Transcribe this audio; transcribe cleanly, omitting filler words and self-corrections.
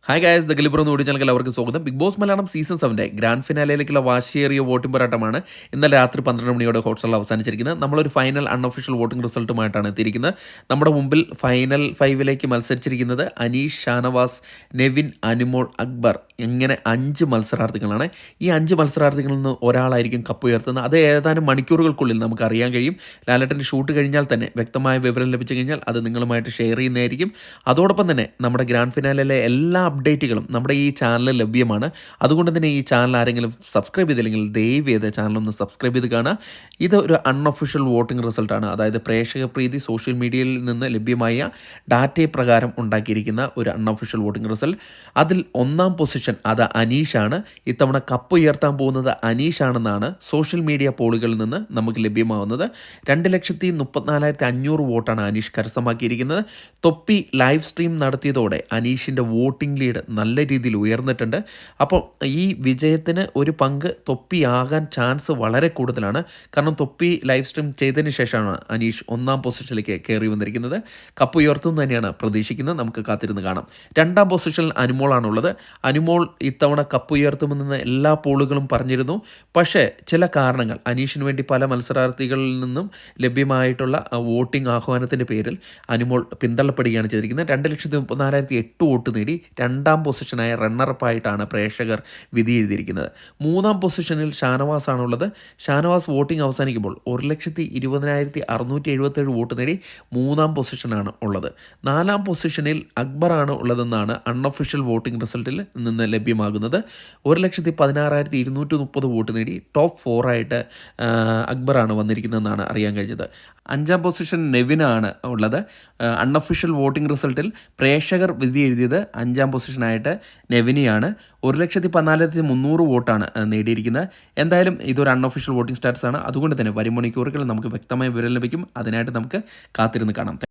Hi guys, the ഗലിബർ എന്ന് ഓടിച്ചാൽ എല്ലാവർക്കും സ്വാഗതം. Big boss Malayalam season 7 grand ഫിനാലയിലേക്കുള്ള വാശിയേറിയ വോട്ടിംഗ് പോരാട്ടമാണ് ഇന്നലെ രാത്രി 12 മണിയോടെ ഹോട്ട്സ്റ്റാറിൽ അവസാനിച്ചിരിക്കുന്നത്. നമ്മളൊരു ഫൈനൽ അൺഒഫീഷ്യൽ വോട്ടിംഗ് റിസൾട്ടുമായിട്ടാണ് എത്തിയിരിക്കുന്നത്. നമ്മുടെ മുമ്പിൽ ഫൈനൽ 5 മത്സരിച്ചിരിക്കുന്നത് അനീഷ്, ഷാനവാസ്, നെവിൻ, അനുമോൾ, അക്ബർ ഇങ്ങനെ 5 മത്സരാർത്ഥികളാണ്. ഈ 5 മത്സരാർത്ഥികളിൽ നിന്ന് ഒരാളായിരിക്കും കപ്പ് ഉയർത്തുന്നത്. അത് ഏതാനും മണിക്കൂറുകൾക്കുള്ളിൽ നമുക്ക് അറിയാൻ കഴിയും. ലാലേട്ടൻ്റെ ഷൂട്ട് കഴിഞ്ഞാൽ തന്നെ വ്യക്തമായ വിവരം ലഭിച്ചു കഴിഞ്ഞാൽ അത് നിങ്ങളുമായിട്ട് ഷെയർ ചെയ്യുന്നതായിരിക്കും. അതോടൊപ്പം തന്നെ നമ്മുടെ ഗ്രാൻഡ് ഫിനാലയിലെ എല്ലാ അപ്ഡേറ്റുകളും നമ്മുടെ ഈ ചാനലിൽ ലഭ്യമാണ്. അതുകൊണ്ട് തന്നെ ഈ ചാനൽ ആരെങ്കിലും സബ്സ്ക്രൈബ് ചെയ്തില്ലെങ്കിൽ ദയവ് ചെയ്ത് ചാനലൊന്ന് സബ്സ്ക്രൈബ് ചെയ്ത് കാണുക. ഇത് ഒരു അൺഒഫീഷ്യൽ വോട്ടിംഗ് റിസൾട്ടാണ്. അതായത് പ്രേക്ഷക പ്രീതി സോഷ്യൽ മീഡിയയിൽ നിന്ന് ലഭ്യമായ ഡാറ്റയെ പ്രകാരം ഉണ്ടാക്കിയിരിക്കുന്ന ഒരു അൺഒഫീഷ്യൽ വോട്ടിംഗ് റിസൾട്ട്. അതിൽ 1ാം പൊസിഷൻ അത് അനീഷാണ്. ഇത്തവണ കപ്പ് ഉയർത്താൻ പോകുന്നത് അനീഷാണെന്നാണ് സോഷ്യൽ മീഡിയ പോളുകളിൽ നിന്ന് നമുക്ക് ലഭ്യമാവുന്നത്. 2,34,500 വോട്ടാണ് അനീഷ് കരസ്ഥമാക്കിയിരിക്കുന്നത്. തൊപ്പി ലൈവ് സ്ട്രീം നടത്തിയതോടെ അനീഷിൻ്റെ വോട്ടിംഗ് ലീഡ് നല്ല രീതിയിൽ ഉയർന്നിട്ടുണ്ട്. അപ്പോൾ ഈ വിജയത്തിന് ഒരു പങ്ക് തൊപ്പിയാകാൻ ചാൻസ് വളരെ കൂടുതലാണ്. കാരണം തൊപ്പി ലൈവ് സ്ട്രീം ചെയ്തതിന് ശേഷമാണ് അനീഷ് 1ാം പൊസിഷനിലേക്ക് കയറി വന്നിരിക്കുന്നത്. കപ്പ് ഉയർത്തും തന്നെയാണ് പ്രതീക്ഷിക്കുന്നത്. നമുക്ക് കാത്തിരുന്ന് കാണാം. 2ാം പൊസിഷനിൽ അനുമോളാണുള്ളത്. അനുമോൾ ഇത്തവണ കപ്പ് ഉയർത്തുമെന്ന് എല്ലാ പോളുകളും പറഞ്ഞിരുന്നു. പക്ഷേ ചില കാരണങ്ങൾ അനീഷിന് വേണ്ടി പല മത്സരാർത്ഥികളിൽ നിന്നും ലഭ്യമായിട്ടുള്ള വോട്ടിംഗ് ആഹ്വാനത്തിൻ്റെ പേരിൽ അനുമോൾ പിന്തള്ളപ്പെടുകയാണ് ചെയ്തിരിക്കുന്നത്. 2,34,008 വോട്ട് നേടി 2ാം പൊസിഷനായ റണ്ണറപ്പായിട്ടാണ് പ്രേക്ഷകർ വിധി എഴുതിയിരിക്കുന്നത്. 3ാം പൊസിഷനിൽ ഷാനവാസ് ആണുള്ളത്. ഷാനവാസ് വോട്ടിംഗ് അവസാനിക്കുമ്പോൾ 1,20,677 വോട്ട് നേടി 3ാം പൊസിഷനാണ് ഉള്ളത്. 4ാം പൊസിഷനിൽ അക്ബറാണ് ഉള്ളതെന്നാണ് അൺഒഫീഷ്യൽ വോട്ടിംഗ് റിസൾട്ടിൽ നിന്ന് ലഭ്യമാകുന്നത്. 1,16,230 വോട്ട് നേടി ടോപ്പ് 4 ആയിട്ട് അക്ബറാണ് വന്നിരിക്കുന്നതെന്നാണ് അറിയാൻ കഴിഞ്ഞത്. 5ാം പൊസിഷൻ നെവിനാണ് ഉള്ളത്. അൺഒഫീഷ്യൽ വോട്ടിംഗ് റിസൾട്ടിൽ പ്രേക്ഷകർ വിധി എഴുതിയത് 5ാം പൊസിഷനായിട്ട് നെവിനെയാണ്. 1,14,300 വോട്ടാണ് നേടിയിരിക്കുന്നത്. എന്തായാലും ഇതൊരു അൺഒഫീഷ്യൽ വോട്ടിംഗ് സ്റ്റാറ്റസ് ആണ്. അതുകൊണ്ട് തന്നെ വരും മണിക്കൂറുകളിൽ നമുക്ക് വ്യക്തമായ വിവരം ലഭിക്കും. അതിനായിട്ട് നമുക്ക് കാത്തിരുന്ന് കാണാം.